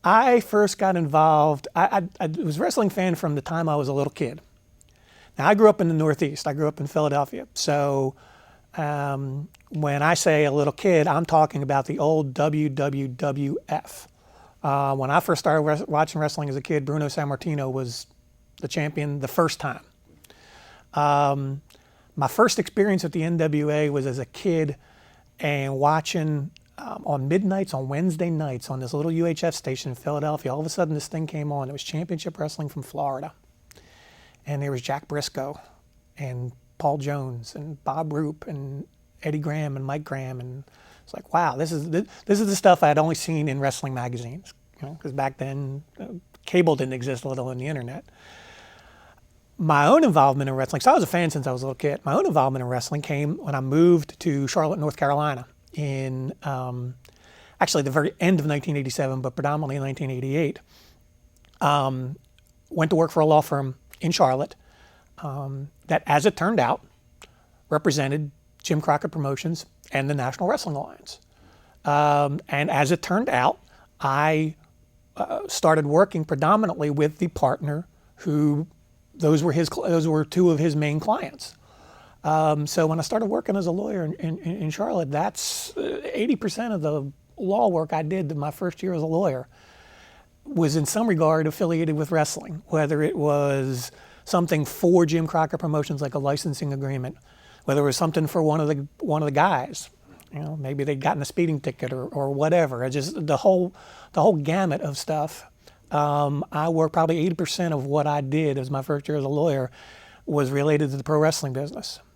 I first got involved, I was a wrestling fan from the time I was a little kid. Now, I grew up in the Northeast. I grew up in Philadelphia. So when I say a little kid, I'm talking about the old WWWF. When I first started watching wrestling as a kid, Bruno Sammartino was the champion the first time. My first experience at the NWA was as a kid and watching on midnights, on Wednesday nights, on this little UHF station in Philadelphia. All of a sudden, this thing came on. It was Championship Wrestling from Florida. And there was Jack Briscoe and Paul Jones and Bob Roop and Eddie Graham and Mike Graham. And it's like, wow, this is the stuff I had only seen in wrestling magazines. Because back then, cable didn't exist, let alone the internet. My own involvement in wrestling, so I was a fan since I was a little kid. My own involvement in wrestling came when I moved to Charlotte, North Carolina in actually the very end of 1987, but predominantly in 1988. Went to work for a law firm in Charlotte that, as it turned out, represented Jim Crockett Promotions and the National Wrestling Alliance. And as it turned out, I started working predominantly with the partner who those were two of his main clients. So when I started working as a lawyer in Charlotte, that's 80% of the law work I did in my first year as a lawyer was in some regard affiliated with wrestling, whether it was something for Jim Crockett Promotions like a licensing agreement, whether it was something for one of the guys, maybe they'd gotten a speeding ticket or whatever. Just the whole gamut of stuff. I worked probably 80% of what I did as my first year as a lawyer was related to the pro wrestling business.